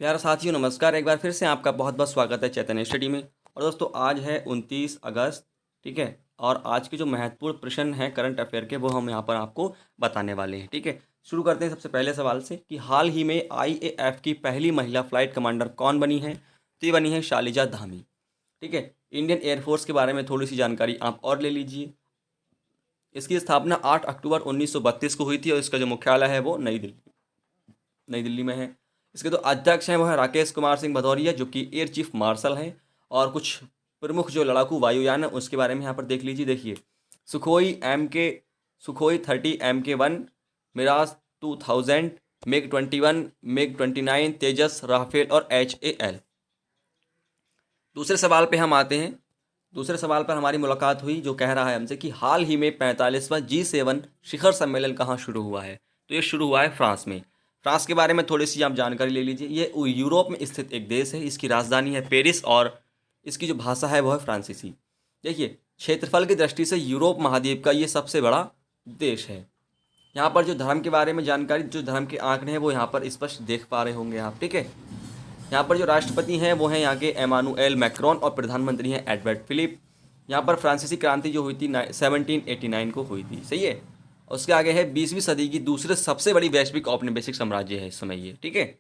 प्यारे साथियों नमस्कार। एक बार फिर से आपका बहुत बहुत स्वागत है चैतन्य स्टडी में। और दोस्तों आज है 29 अगस्त, ठीक है। और आज के जो महत्वपूर्ण प्रश्न हैं करंट अफेयर के वो हम यहाँ पर आपको बताने वाले हैं, ठीक है। शुरू करते हैं सबसे पहले सवाल से कि हाल ही में IAF की पहली महिला फ्लाइट कमांडर कौन बनी है। तो ये बनी है शालिजा धामी, ठीक है। इंडियन एयरफोर्स के बारे में थोड़ी सी जानकारी आप और ले लीजिए। इसकी स्थापना 8 अक्टूबर 1932 को हुई थी और इसका जो मुख्यालय है वो नई दिल्ली में है। इसके जो अध्यक्ष हैं वो है राकेश कुमार सिंह भदौरिया, जो कि एयर चीफ मार्शल हैं। और कुछ प्रमुख जो लड़ाकू वायुयान है उसके बारे में यहाँ पर देख लीजिए। देखिए, Sukhoi 30 MK1, Mirage 2000, MiG-21, MiG-29, Tejas, Rafale और HAL। दूसरे सवाल पे हम आते हैं। दूसरे सवाल पर हमारी मुलाकात हुई जो कह रहा है हमसे कि हाल ही में 45वां G7 शिखर सम्मेलन कहाँ शुरू हुआ है। तो ये शुरू हुआ है फ्रांस में। फ्रांस के बारे में थोड़ी सी आप जानकारी ले लीजिए। ये यूरोप में स्थित एक देश है, इसकी राजधानी है पेरिस और इसकी जो भाषा है वो है फ्रांसीसी। देखिए, क्षेत्रफल की दृष्टि से यूरोप महाद्वीप का ये सबसे बड़ा देश है। यहाँ पर जो धर्म के बारे में जानकारी, जो धर्म के आंकड़े हैं वो यहाँ पर स्पष्ट देख पा रहे होंगे आप, ठीक है। यहाँ पर जो राष्ट्रपति हैं वो हैं यहाँ के एमानुएल मैक्रोन और प्रधानमंत्री हैं एडवर्ड फिलिप। यहाँ पर फ्रांसीसी क्रांति जो हुई थी 1789 को हुई थी, सही है। उसके आगे है 20वीं सदी की दूसरे सबसे बड़ी वैश्विक औपनिवेशिक साम्राज्य है इस समय ये, ठीक है।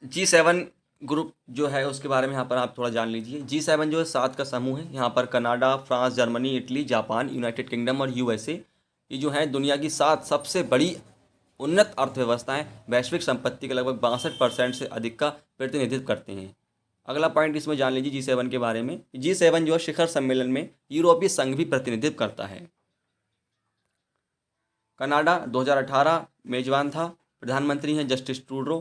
G7 ग्रुप जो है उसके बारे में यहाँ पर आप थोड़ा जान लीजिए। G7 जो है 7 का समूह है। यहाँ पर Canada, France, Germany, Italy, Japan, United kingdom और USA, ये जो है दुनिया की 7 सबसे बड़ी उन्नत अर्थव्यवस्थाएं वैश्विक संपत्ति के लगभग 62% से अधिक का प्रतिनिधित्व करते हैं। अगला पॉइंट इसमें जान लीजिए G7 के बारे में। G7 जो है शिखर सम्मेलन में यूरोपीय संघ भी प्रतिनिधित्व करता है। कनाडा 2018 मेजबान था। प्रधानमंत्री हैं जस्टिस ट्रूडो।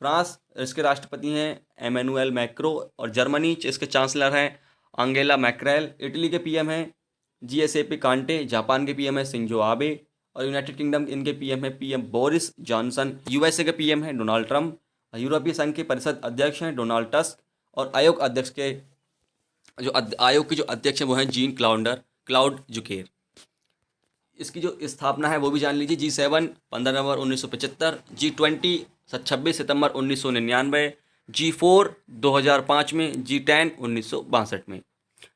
फ्रांस, इसके राष्ट्रपति हैं एमेनुएल मैक्रो और जर्मनी इसके चांसलर हैं अंगेला मैक्रेल। इटली के PM हैं GSAP कांटे। जापान के PM हैं शिंजो आबे और यूनाइटेड किंगडम इनके PM है PM बोरिस जॉनसन। USA के PM हैं डोनाल्ड ट्रंप। यूरोपीय संघ के परिषद अध्यक्ष हैं डोनाल्ड टस्क और आयोग के जो अध्यक्ष हैं वो हैं जीन क्लाउड जुकेर। इसकी जो स्थापना है वो भी जान लीजिए। G7 15 नवंबर 1975, G20 26 सितंबर 1999, G4 2005 में, G10 1962 में।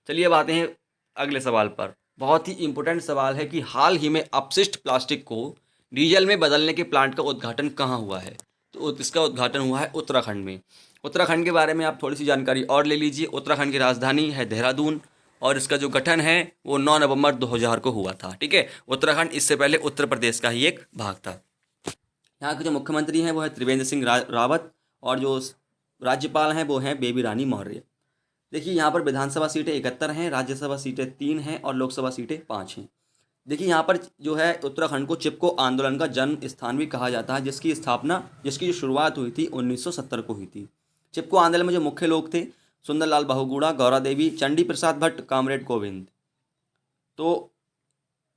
चलिए अब आते हैं अगले सवाल पर। बहुत ही इंपॉर्टेंट सवाल है कि हाल ही में अपशिष्ट प्लास्टिक को डीजल में बदलने के प्लांट का उद्घाटन कहाँ हुआ है। तो इसका उद्घाटन हुआ है उत्तराखंड में। उत्तराखंड के बारे में आप थोड़ी सी जानकारी और ले लीजिए। उत्तराखंड की राजधानी है देहरादून और इसका जो गठन है वो 9 नवंबर 2000 को हुआ था, ठीक है। उत्तराखंड इससे पहले उत्तर प्रदेश का ही एक भाग था। यहाँ के जो मुख्यमंत्री हैं वो है त्रिवेंद्र सिंह रावत और जो राज्यपाल हैं वो हैं बेबी रानी मौर्य। देखिए, यहाँ पर विधानसभा सीटें 71 हैं, राज्यसभा सीटें 3 हैं और लोकसभा सीटें 5 हैं। देखिए, यहाँ पर जो है उत्तराखंड को चिपको आंदोलन का जन्म स्थान भी कहा जाता है, जिसकी जो शुरुआत हुई थी 1970 को हुई थी। चिपको आंदोलन में जो मुख्य लोग थे सुंदरलाल बहुगुणा, गौरा देवी, चंडी प्रसाद भट्ट, कामरेड गोविंद। तो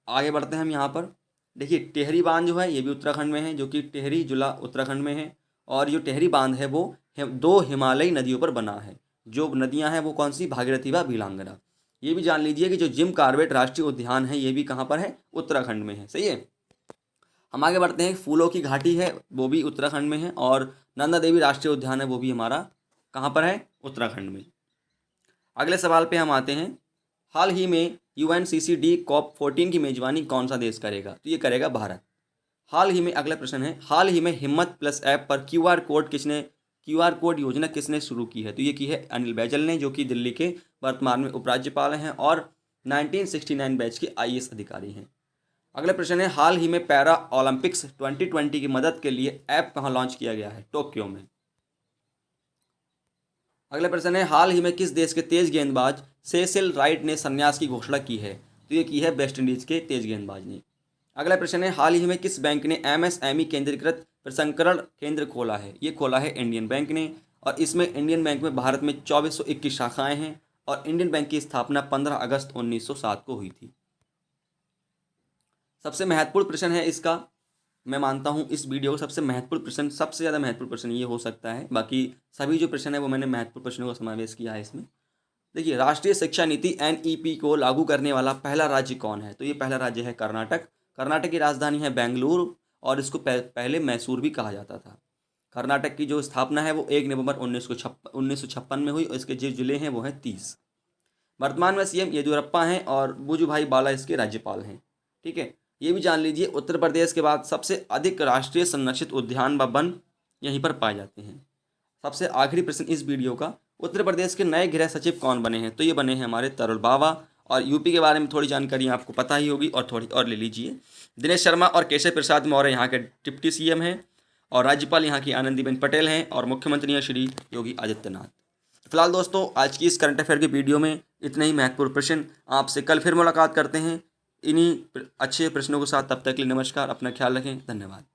आगे बढ़ते हैं हम यहाँ पर। देखिए, टेहरी बांध जो है ये भी उत्तराखंड में है, जो कि टेहरी जिला उत्तराखंड में है। और जो टेहरी बांध है वो 2 हिमालयी नदियों पर बना है। जो नदियाँ हैं वो कौन सी, भागीरथी व भीलांगना। ये भी जान लीजिए कि जो जिम कॉर्बेट राष्ट्रीय उद्यान है ये भी कहाँ पर है, उत्तराखंड में है, सही है। हम आगे बढ़ते हैं। फूलों की घाटी है वो भी उत्तराखंड में है और नंदा देवी राष्ट्रीय उद्यान है वो भी हमारा कहाँ पर है, उत्तराखंड में। अगले सवाल पे हम आते हैं। हाल ही में UNCCD COP14 की मेजबानी कौन सा देश करेगा। तो ये करेगा भारत। हाल ही में, अगला प्रश्न है, हाल ही में हिम्मत प्लस ऐप पर QR कोड योजना किसने शुरू की है। तो ये की है अनिल बैजल ने, जो कि दिल्ली के वर्तमान में उपराज्यपाल हैं और 1969 बैच के IAS अधिकारी हैं। अगला प्रश्न है, हाल ही में पैरा ओलंपिक्स 2020 की मदद के लिए ऐप कहाँ लॉन्च किया गया है। टोक्यो में। अगला प्रश्न है, हाल ही में किस देश के तेज गेंदबाज सेसिल राइट ने संन्यास की घोषणा की है। तो ये की है वेस्ट इंडीज के तेज गेंदबाज ने। अगला प्रश्न है, हाल ही में किस बैंक ने MSME केंद्रीकृत प्रसंस्करण केंद्र खोला है। ये खोला है इंडियन बैंक ने और इसमें इंडियन बैंक में भारत में 2421 शाखाएं हैं और इंडियन बैंक की स्थापना 15 अगस्त 1907 को हुई थी। सबसे महत्वपूर्ण प्रश्न है इसका, मैं मानता हूँ इस वीडियो का सबसे महत्वपूर्ण प्रश्न, सबसे ज़्यादा महत्वपूर्ण प्रश्न ये हो सकता है। बाकी सभी जो प्रश्न है वो मैंने महत्वपूर्ण प्रश्नों का समावेश किया है इसमें। देखिए, राष्ट्रीय शिक्षा नीति NEP को लागू करने वाला पहला राज्य कौन है। तो ये पहला राज्य है कर्नाटक। कर्नाटक की राजधानी है बेंगलुरु और इसको पहले मैसूर भी कहा जाता था। कर्नाटक की जो स्थापना है वो 1 नवंबर 1956 में हुई और इसके जो जिले हैं वो हैं 30। वर्तमान में सीएम येदियुरप्पा हैं और वजुभाई वाला इसके राज्यपाल हैं। ठीक है, ये भी जान लीजिए उत्तर प्रदेश के बाद सबसे अधिक राष्ट्रीय संरक्षित उद्यान व वन यहीं पर पाए जाते हैं। सबसे आखिरी प्रश्न इस वीडियो का, उत्तर प्रदेश के नए गृह सचिव कौन बने हैं? तो ये बने हैं हमारे तरुण बावा। और यूपी के बारे में थोड़ी जानकारी आपको पता ही होगी और थोड़ी और ले लीजिए। दिनेश शर्मा और केशव प्रसाद मौर्य यहाँ के डिप्टी सीएम हैं और राज्यपाल यहाँ की आनंदीबेन पटेल हैं और मुख्यमंत्री हैं श्री योगी आदित्यनाथ। फिलहाल दोस्तों आज की इस करंट अफेयर की वीडियो में इतने ही महत्वपूर्ण प्रश्न। आपसे कल फिर मुलाकात करते हैं इन्हीं अच्छे प्रश्नों के साथ। तब तक के लिए नमस्कार, अपना ख्याल रखें, धन्यवाद।